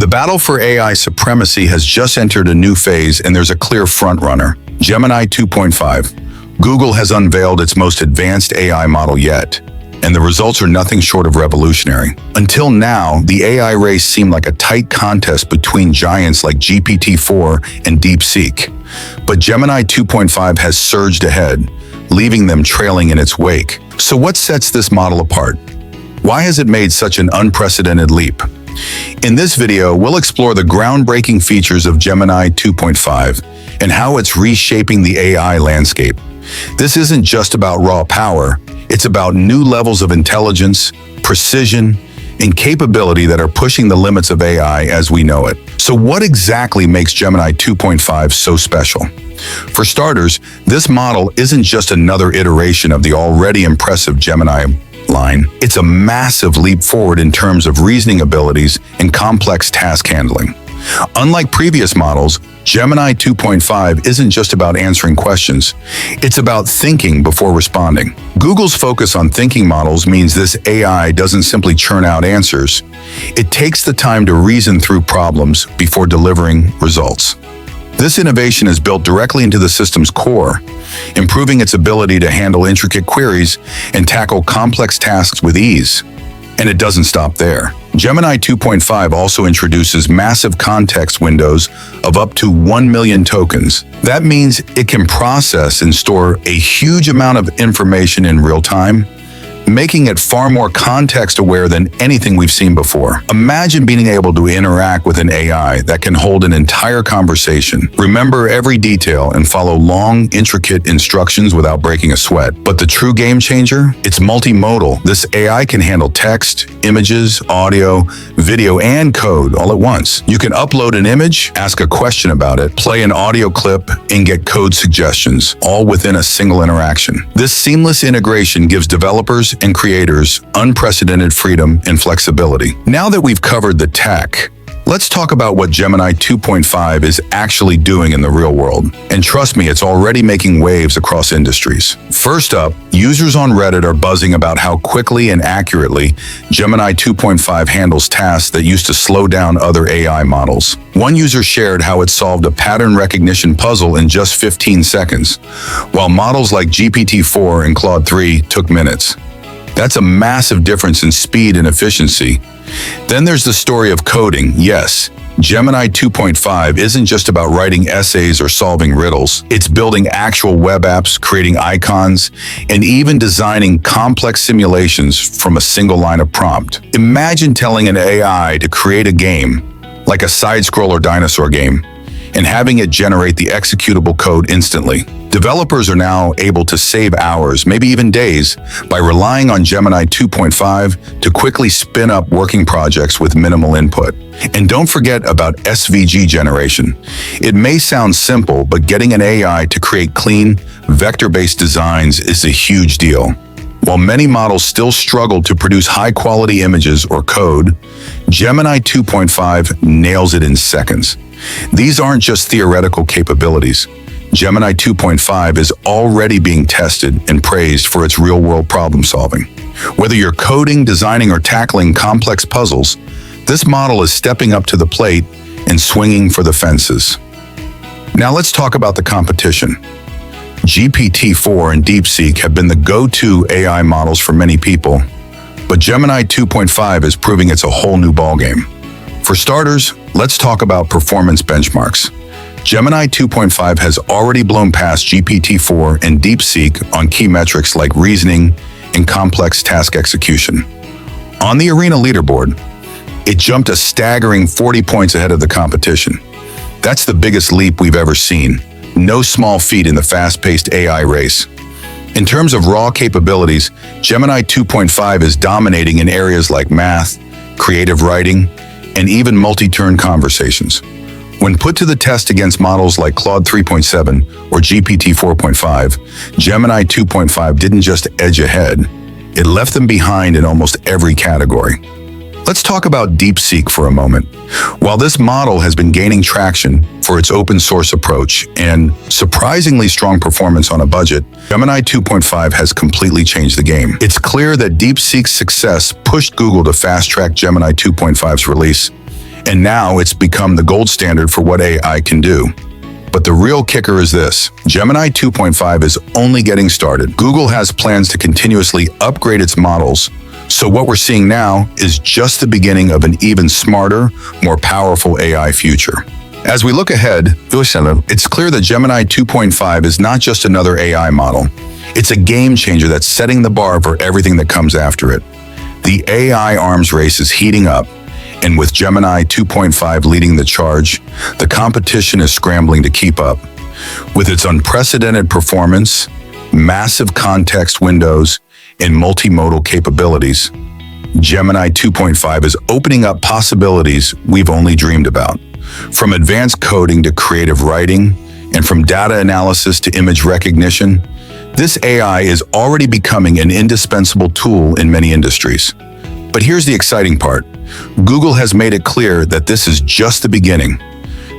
The battle for AI supremacy has just entered a new phase, and there's a clear frontrunner: Gemini 2.5. Google has unveiled its most advanced AI model yet, and the results are nothing short of revolutionary. Until now, the AI race seemed like a tight contest between giants like GPT-4 and DeepSeek. But Gemini 2.5 has surged ahead, leaving them trailing in its wake. So what sets this model apart? Why has it made such an unprecedented leap? In this video, we'll explore the groundbreaking features of Gemini 2.5 and how it's reshaping the AI landscape. This isn't just about raw power, it's about new levels of intelligence, precision, and capability that are pushing the limits of AI as we know it. So what exactly makes Gemini 2.5 so special? For starters, this model isn't just another iteration of the already impressive Gemini line. It's a massive leap forward in terms of reasoning abilities and complex task handling. Unlike previous models, Gemini 2.5 isn't just about answering questions. It's about thinking before responding. Google's focus on thinking models means this AI doesn't simply churn out answers. It takes the time to reason through problems before delivering results. This innovation is built directly into the system's core, improving its ability to handle intricate queries and tackle complex tasks with ease. And it doesn't stop there. Gemini 2.5 also introduces massive context windows of up to 1 million tokens. That means it can process and store a huge amount of information in real time, making it far more context-aware than anything we've seen before. Imagine being able to interact with an AI that can hold an entire conversation, remember every detail, and follow long, intricate instructions without breaking a sweat. But the true game changer? It's multimodal. This AI can handle text, images, audio, video, and code all at once. You can upload an image, ask a question about it, play an audio clip, and get code suggestions, all within a single interaction. This seamless integration gives developers and creators unprecedented freedom and flexibility. Now that we've covered the tech, let's talk about what Gemini 2.5 is actually doing in the real world. And trust me, it's already making waves across industries. First up, users on Reddit are buzzing about how quickly and accurately Gemini 2.5 handles tasks that used to slow down other AI models. One user shared how it solved a pattern recognition puzzle in just 15 seconds, while models like GPT-4 and Claude 3 took minutes. That's a massive difference in speed and efficiency. Then there's the story of coding. Yes, Gemini 2.5 isn't just about writing essays or solving riddles. It's building actual web apps, creating icons, and even designing complex simulations from a single line of prompt. Imagine telling an AI to create a game, like a side-scroller dinosaur game, and having it generate the executable code instantly. Developers are now able to save hours, maybe even days, by relying on Gemini 2.5 to quickly spin up working projects with minimal input. And don't forget about SVG generation. It may sound simple, but getting an AI to create clean, vector-based designs is a huge deal. While many models still struggle to produce high-quality images or code, Gemini 2.5 nails it in seconds. These aren't just theoretical capabilities. Gemini 2.5 is already being tested and praised for its real-world problem-solving. Whether you're coding, designing, or tackling complex puzzles, this model is stepping up to the plate and swinging for the fences. Now let's talk about the competition. GPT-4 and DeepSeek have been the go-to AI models for many people, but Gemini 2.5 is proving it's a whole new ballgame. For starters, let's talk about performance benchmarks. Gemini 2.5 has already blown past GPT-4 and DeepSeek on key metrics like reasoning and complex task execution. On the Arena leaderboard, it jumped a staggering 40 points ahead of the competition. That's the biggest leap we've ever seen. No small feat in the fast-paced AI race. In terms of raw capabilities, Gemini 2.5 is dominating in areas like math, creative writing, and even multi-turn conversations. When put to the test against models like Claude 3.7 or GPT 4.5, Gemini 2.5 didn't just edge ahead, it left them behind in almost every category. Let's talk about DeepSeek for a moment. While this model has been gaining traction for its open source approach and surprisingly strong performance on a budget, Gemini 2.5 has completely changed the game. It's clear that DeepSeek's success pushed Google to fast-track Gemini 2.5's release, And now it's become the gold standard for what AI can do. But the real kicker is this: Gemini 2.5 is only getting started. Google has plans to continuously upgrade its models, so what we're seeing now is just the beginning of an even smarter, more powerful AI future. As we look ahead, it's clear that Gemini 2.5 is not just another AI model. It's a game changer that's setting the bar for everything that comes after it. The AI arms race is heating up, and with Gemini 2.5 leading the charge, the competition is scrambling to keep up. With its unprecedented performance, massive context windows, and multimodal capabilities, Gemini 2.5 is opening up possibilities we've only dreamed about. From advanced coding to creative writing, and from data analysis to image recognition, this AI is already becoming an indispensable tool in many industries. But here's the exciting part. Google has made it clear that this is just the beginning.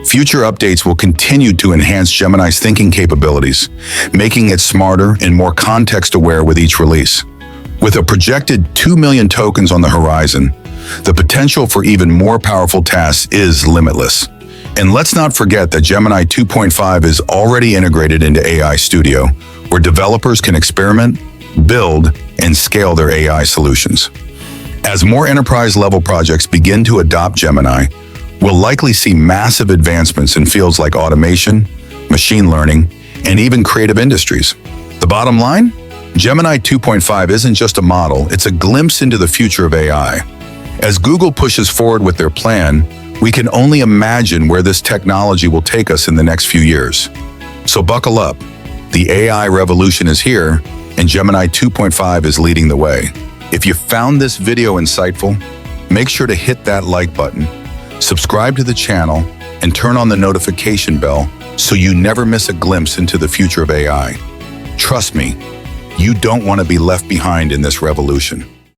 Future updates will continue to enhance Gemini's thinking capabilities, making it smarter and more context-aware with each release. With a projected 2 million tokens on the horizon, the potential for even more powerful tasks is limitless. And let's not forget that Gemini 2.5 is already integrated into AI Studio, where developers can experiment, build, and scale their AI solutions. As more enterprise-level projects begin to adopt Gemini, we'll likely see massive advancements in fields like automation, machine learning, and even creative industries. The bottom line? Gemini 2.5 isn't just a model, it's a glimpse into the future of AI. As Google pushes forward with their plan, we can only imagine where this technology will take us in the next few years. So buckle up. The AI revolution is here, and Gemini 2.5 is leading the way. If you found this video insightful, make sure to hit that like button, subscribe to the channel, and turn on the notification bell so you never miss a glimpse into the future of AI. Trust me, you don't want to be left behind in this revolution.